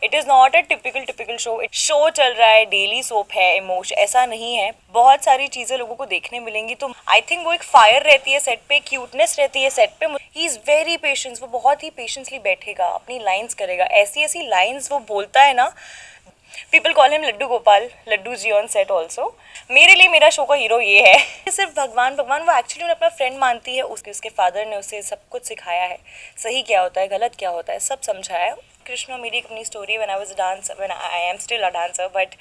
It is not a typical show. Show चल रहा है, डेली सोप है, इमोशन ऐसा नहीं है, बहुत सारी चीज़ें लोगों को देखने मिलेंगी। तो आई थिंक वो एक फायर रहती है सेट पे, क्यूटनेस रहती है सेट पे। ही इज़ वेरी पेशेंस, वो बहुत ही पेशेंसली बैठेगा, अपनी लाइन्स करेगा, ऐसी ऐसी लाइन्स वो बोलता है ना। People call him Laddu Gopal, Laddu ji on set also. मेरे लिए मेरा शो का हीरो ये है। सिर्फ भगवान भगवान वो एक्चुअली उन्हें अपना फ्रेंड मानती है। उसके फादर ने उसे सब कुछ सिखाया है, सही क्या होता है, गलत क्या होता है, सब समझाया है। कृष्णा मेरी अपनी story, when I was a dancer, when I am still a dancer, but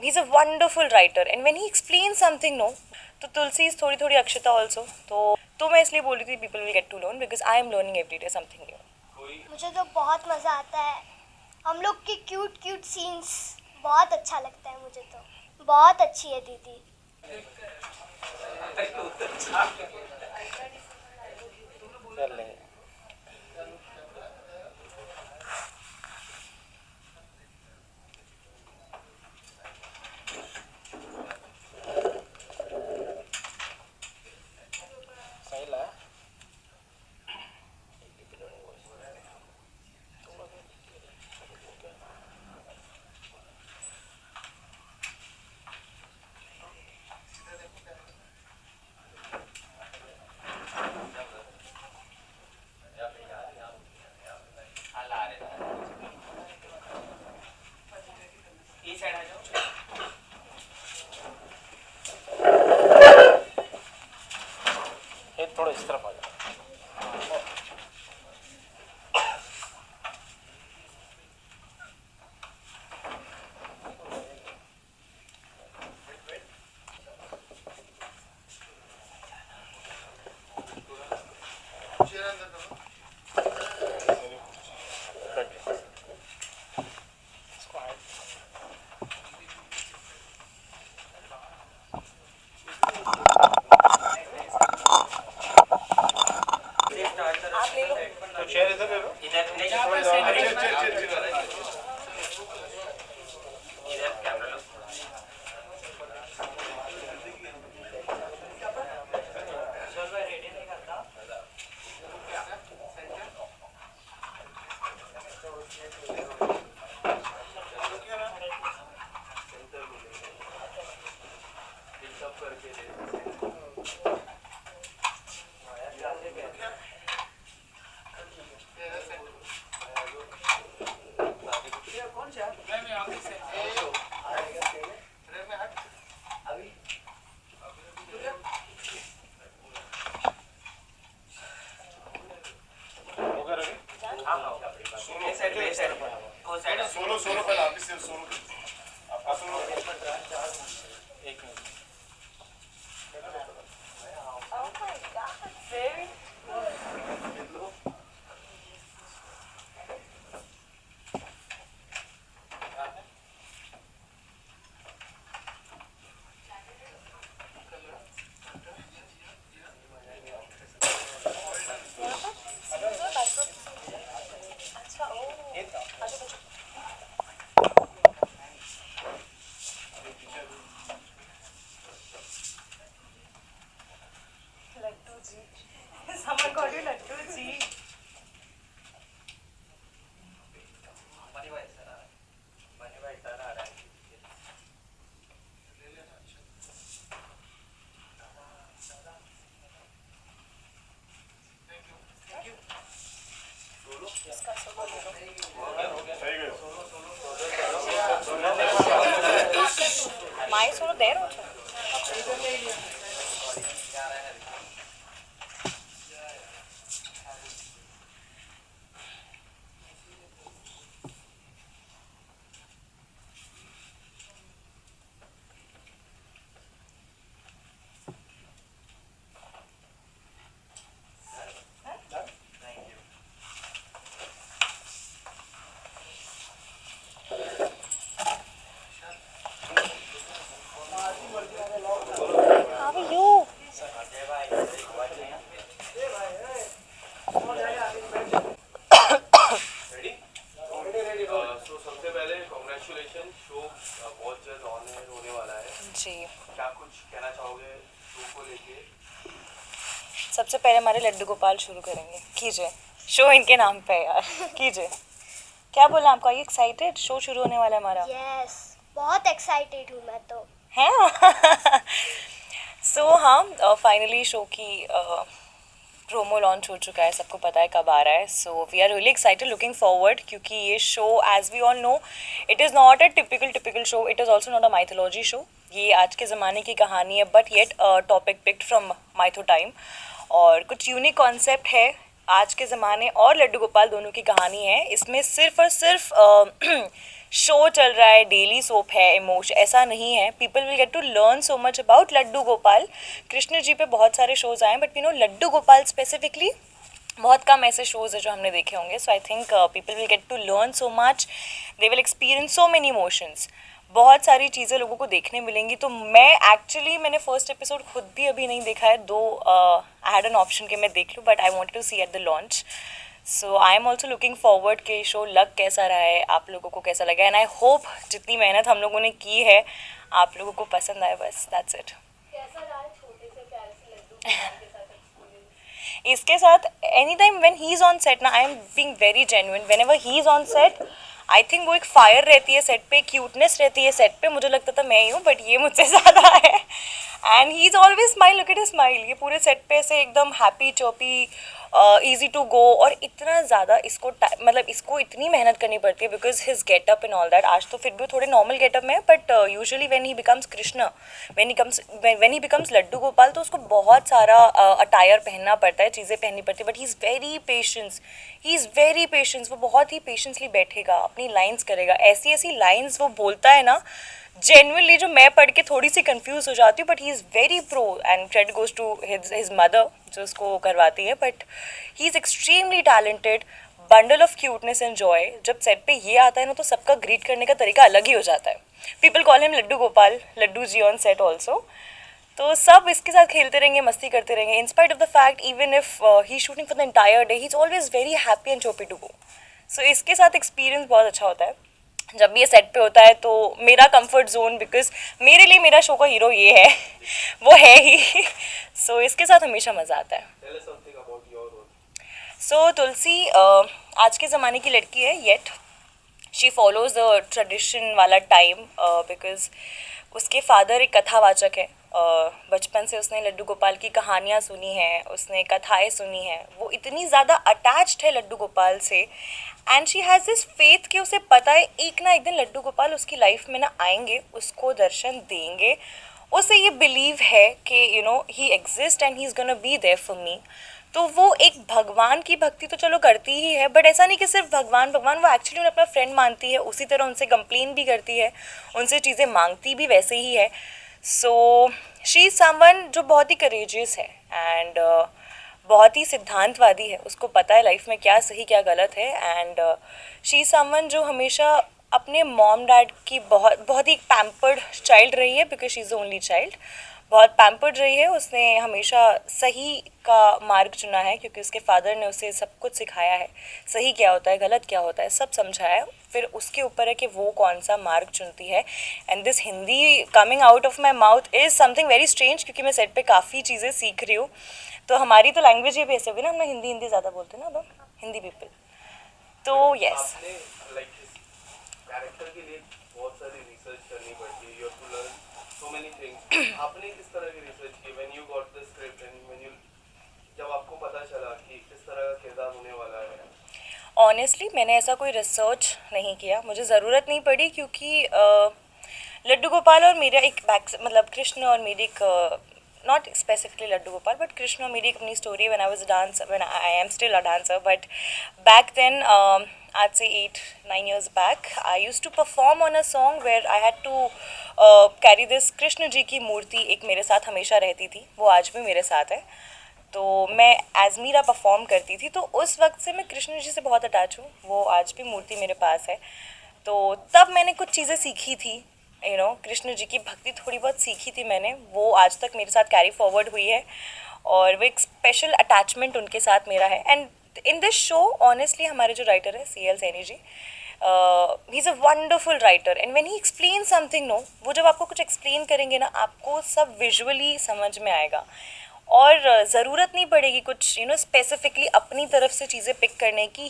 he is a wonderful writer and when he explain something no, तो तुलसी इज थोड़ी थोड़ी अक्षता ऑल्सो। तो मैं इसलिए बोल रही थी people will get to learn because I am learning every day something new. मुझे तो बहुत मज़ा आता है, हम लोग की क्यूट क्यूट सीन्स बहुत अच्छा लगता है मुझे तो। बहुत अच्छी है दीदी। कर लेंगे। सही लगा। ये थोड़ा इस तरफ आ जाओ। तो चेयर इधर ले लो। सोलो सोलो पहले आप सिर्फ सोलो आपका सोलो एक minute. Laddu ji, someone called you Laddu ji. My solo there also. How are you? So सबसे पहले कॉन्ग्रेचुलेशन, शो बहुत जल्द ऑन एयर होने वाला है जी, क्या कुछ कहना चाहोगे शो को लेके? सबसे पहले हमारे लड्डू गोपाल शुरू करेंगे। कीजिए, शो इनके नाम पे है यार। कीजिए। क्या बोला आपको? Are you excited? शो शुरू होने वाला है हमारा। यस, बहुत एक्साइटेड हूँ मैं तो। हैं? सो हाँ, फाइनली शो की प्रोमो लॉन्च हो चुका है, सबको पता है कब आ रहा है। So we are really excited, looking forward, क्योंकि ये show as we all know it is not a typical show, it is also not a mythology show. ये आज के ज़माने की कहानी है, but yet topic picked from mytho time, और कुछ यूनिक कॉन्सेप्ट है। आज के ज़माने और लड्डू गोपाल दोनों की कहानी है। इसमें सिर्फ और सिर्फ शो चल रहा है, डेली सोप है, इमोशन ऐसा नहीं है। People will get to learn so much about Laddu Gopal. Krishna ji पे बहुत सारे शोज़ आए, but you know Laddu Gopal specifically बहुत कम ऐसे शोज़ है जो हमने देखे होंगे। So I think people will get to learn so much, they will experience so many emotions, बहुत सारी चीज़ें लोगों को देखने मिलेंगी। तो मैंने फर्स्ट एपिसोड खुद भी अभी नहीं देखा है, दो आई हैड एन ऑप्शन कि मैं देख लूँ, but I wanted to see at the launch. So I am also looking forward कि शो लग कैसा रहा है, आप लोगों को कैसा लगा, एंड आई होप जितनी मेहनत हम लोगों ने की है आप लोगों को पसंद आए, बस दैट्स इट। इसके साथ any time when he is on set ना, I am being very genuine, whenever he is on set I think वो एक फायर रहती है सेट पे, क्यूटनेस रहती है सेट पे। मुझे लगता था मैं ही हूँ, बट ये मुझसे ज़्यादा है। And he is always smile, look at his smile. ये पूरे सेट पे से एकदम happy Chaupi, easy to go, और इतना ज़्यादा इसको मतलब इसको इतनी मेहनत करनी पड़ती है because his getup and all that. आज तो फिर भी थोड़े नॉर्मल गेटअप में है, but usually when he becomes Krishna, when he becomes Laddu Gopal, तो उसको बहुत सारा अटायर पहनना पड़ता है, चीज़ें पहननी पड़ती है, but he is very patience. वो बहुत ही पेशेंसली बैठेगा, अपनी लाइन्स करेगा, ऐसी ऐसी लाइन्स वो बोलता है ना, जेन्युइनली जो मैं पढ़ के थोड़ी सी कंफ्यूज हो जाती हूँ, but he is very pro, and credit goes to his mother जो उसको करवाती है, but he is extremely talented, bundle of cuteness and joy. जब सेट पे ये आता है ना, तो सबका ग्रीट करने का तरीका अलग ही हो जाता है। People call him Laddu Gopal, Laddu ji on set also. तो सब इसके साथ खेलते रहेंगे, मस्ती करते रहेंगे, in spite of the fact even if he shooting for the entire day, he is always very happy and choppy to go. So इसके साथ एक्सपीरियंस बहुत अच्छा होता है जब ये सेट पे होता है। तो मेरा कंफर्ट जोन, बिकॉज मेरे लिए मेरा शो का हीरो ये है, वो है ही। सो इसके साथ हमेशा मज़ा आता है। Tell us something about your role. सो तुलसी आज के ज़माने की लड़की है, yet she follows the tradition वाला टाइम, बिकॉज उसके फादर एक कथावाचक है। बचपन से उसने लड्डू गोपाल की कहानियाँ सुनी हैं, उसने कथाएं सुनी हैं, वो इतनी ज़्यादा अटैच्ड है लड्डू गोपाल से, and she has this faith कि उसे पता है एक ना एक दिन लड्डू गोपाल उसकी लाइफ में ना आएंगे, उसको दर्शन देंगे। उसे ये बिलीव है कि you know he exist and he is gonna be there for me. तो वो एक भगवान की भक्ति तो चलो करती ही है, बट ऐसा नहीं कि सिर्फ भगवान भगवान, वो एक्चुअली उन्हें अपना फ्रेंड मानती है, उसी तरह उनसे कंप्लेन भी करती है, उनसे चीज़ें मांगती भी वैसे ही है। सो शी इज़ समवन जो बहुत ही करेजियस है, एंड बहुत ही सिद्धांतवादी है, उसको पता है लाइफ में क्या सही क्या गलत है। एंड शी इज़ समवन जो हमेशा अपने मॉम डैड की बहुत ही पैम्पर्ड चाइल्ड रही है, because she is the only child, बहुत पैम्पर्ड रही है। उसने हमेशा सही का मार्ग चुना है, क्योंकि उसके फादर ने उसे सब कुछ सिखाया है, सही क्या होता है गलत क्या होता है सब समझाया है। फिर उसके ऊपर है कि वो कौन सा मार्ग चुनती है। And this Hindi coming out of my mouth is something very strange, क्योंकि मैं सेट पे काफ़ी चीज़ें सीख रही हूँ। तो हमारी तो लैंग्वेज ये भी ऐसे भी ना, हम लोग हिंदी ज़्यादा बोलते हैं ना, अब हिंदी पीपल। तो यस, आपने लाइक कैरेक्टर के लिए बहुत सारी रिसर्च करनी पड़ती है, you have to learn so many things. आपने किस तरह की रिसर्च की when you got the script and when you, जब आपको पता चला कि किस तरह का किरदार होने वाला है? ऑनेस्टली मैंने ऐसा कोई रिसर्च नहीं किया, मुझे ज़रूरत नहीं पड़ी, क्योंकि लड्डू गोपाल और मेरा एक मतलब कृष्ण और मेरी एक not specifically Laddu Gopal, but Krishna और मेरी एक अपनी story, when I was dancer, when I am still a dancer, but back then आज से 8-9 years back I use to perform on a song where I had to carry this Krishna ji की मूर्ति, एक मेरे साथ हमेशा रहती थी, वो आज भी मेरे साथ है। तो मैं एज मीरा परफॉर्म करती थी, तो उस वक्त से मैं कृष्ण जी से बहुत अटैच हूँ, वो आज भी मूर्ति मेरे पास है। तो तब मैंने कुछ चीज़ें सीखी थी, यू नो कृष्ण जी की भक्ति थोड़ी बहुत सीखी थी मैंने, वो आज तक मेरे साथ कैरी फॉरवर्ड हुई है, और वो एक स्पेशल अटैचमेंट उनके साथ मेरा है। And in this show honestly हमारे जो राइटर है CL Saini ji, he is a wonderful writer, and when he explain something, no वो जब आपको कुछ एक्सप्लेन करेंगे ना, आपको सब विजुअली समझ में आएगा। और ज़रूरत नहीं पड़ेगी कुछ स्पेसिफिकली अपनी तरफ से चीज़ें पिक करने की.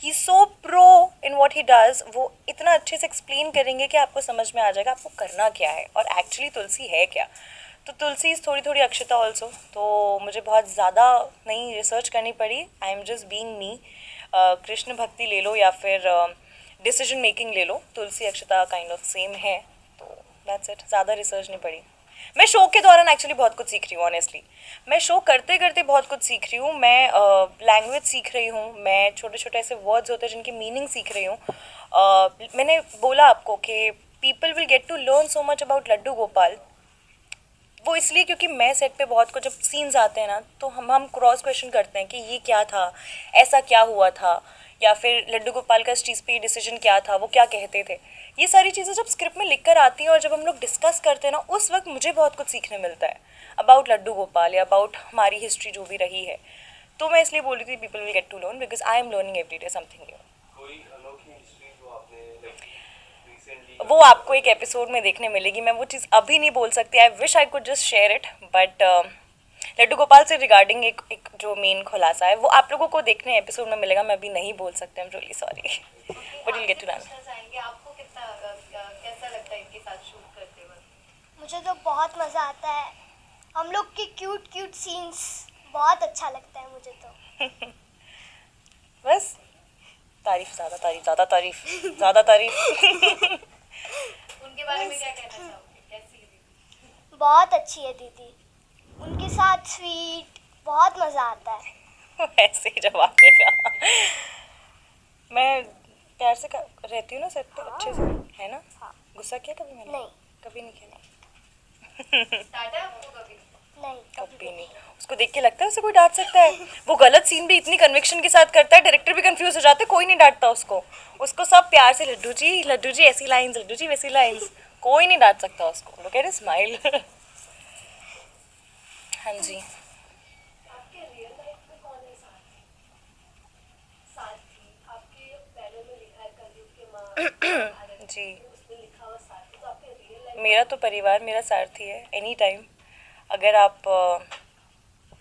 He so pro in what he does. वो इतना अच्छे से एक्सप्लेन करेंगे कि आपको समझ में आ जाएगा आपको करना क्या है और एक्चुअली तुलसी है क्या. तो तुलसी थोड़ी थोड़ी अक्षता ऑल्सो. तो मुझे बहुत ज़्यादा नहीं रिसर्च करनी पड़ी. I am just being me. Krishna भक्ति ले लो या फिर डिसीजन मेकिंग ले लो, तुलसी अक्षता काइंड ऑफ सेम है. तो दैट्स इट. ज़्यादा रिसर्च नहीं पड़ी. मैं शो के दौरान एक्चुअली बहुत कुछ सीख रही हूँ. ऑनेस्टली मैं शो करते करते बहुत कुछ सीख रही हूँ. मैं लैंग्वेज सीख रही हूँ. मैं छोटे छोटे ऐसे वर्ड्स होते हैं जिनकी मीनिंग सीख रही हूँ. मैंने बोला आपको कि people will get to learn so much about Laddu Gopal. वो इसलिए क्योंकि मैं सेट पे बहुत कुछ, जब सीन्स आते हैं ना तो हम क्रॉस क्वेश्चन करते हैं कि ये क्या था, ऐसा क्या हुआ था, या फिर लड्डू गोपाल का इस चीज़ पे डिसीजन क्या था, वो क्या कहते थे. ये सारी चीज़ें जब स्क्रिप्ट में लिख कर आती हैं और जब हम लोग डिस्कस करते हैं ना, उस वक्त मुझे बहुत कुछ सीखने मिलता है अबाउट लड्डू गोपाल या अबाउट हमारी हिस्ट्री जो भी रही है. तो मैं इसलिए बोल रही थी people will get to learn because I am learning every day something new. कोई अनोखी हिस्ट्री जो आपने रिसेंटली वो आपको एक एपिसोड में देखने मिलेगी. मैं वो चीज़ अभी नहीं बोल सकती. I wish I could just share it, but Laddu Gopal से रिगार्डिंग एक जो मेन खुलासा है वो आप लोगों को देखने एपिसोड में मिलेगा. मैं अभी नहीं बोल सकती. I am really sorry but will get to learn. आपको कितना कैसा लगता है इनके साथ शूट करते वक्त? मुझे तो बहुत मज़ा आता है. हम लोग के क्यूट क्यूट सीन्स बहुत अच्छा लगता है मुझे तो. बस तारीफ, ज़्यादा तारीफ, ज़्यादा तारीफ, ज़्यादा तारीफ. उनके बारे में क्या कहना चाहोगे? कैसी है दीदी? बहुत अच्छी है दीदी. उनके साथ स्वीट बहुत मज़ा आता है. ऐसे ही जवाब देगा. मैं प्यार से रहती हूँ ना सेट पे अच्छे से, है ना. गुस्सा किया कभी मैंने? नहीं. कभी नहीं किया. टाटा आपको कभी? नहीं कभी नहीं. उसको देख के लगता है उसे कोई डांट सकता है. वो गलत सीन भी इतनी कन्विक्शन के साथ करता है, डायरेक्टर भी कंफ्यूज हो जाते हैं. कोई नहीं डांटता उसको. उसको सब प्यार से लड्डू जी ऐसी लाइंस, लड्डू जी वैसी लाइंस. कोई नहीं डांट सकता उसको. Look at his smile. हाँ जी. आपके रियल लाइफ में कौन है साथी? आपके बैनर में लिखा है कलयुग के माँ जी, उसमें लिखा हुआ साथी. तो आपके रियल लाइफ मेरा तो परिवार मेरा सारथी है एनी टाइम. अगर आप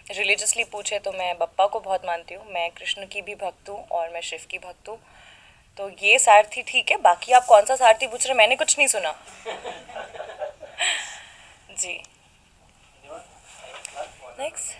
रिलीजियसली पूछे तो मैं बप्पा को बहुत मानती हूँ. मैं कृष्ण की भी भक्त हूँ और मैं शिव की भक्त हूँ. तो ये सारथी ठीक है. बाकी आप कौन सा सारथी पूछ रहे हैं, मैंने कुछ नहीं सुना. जी. नेक्स्ट.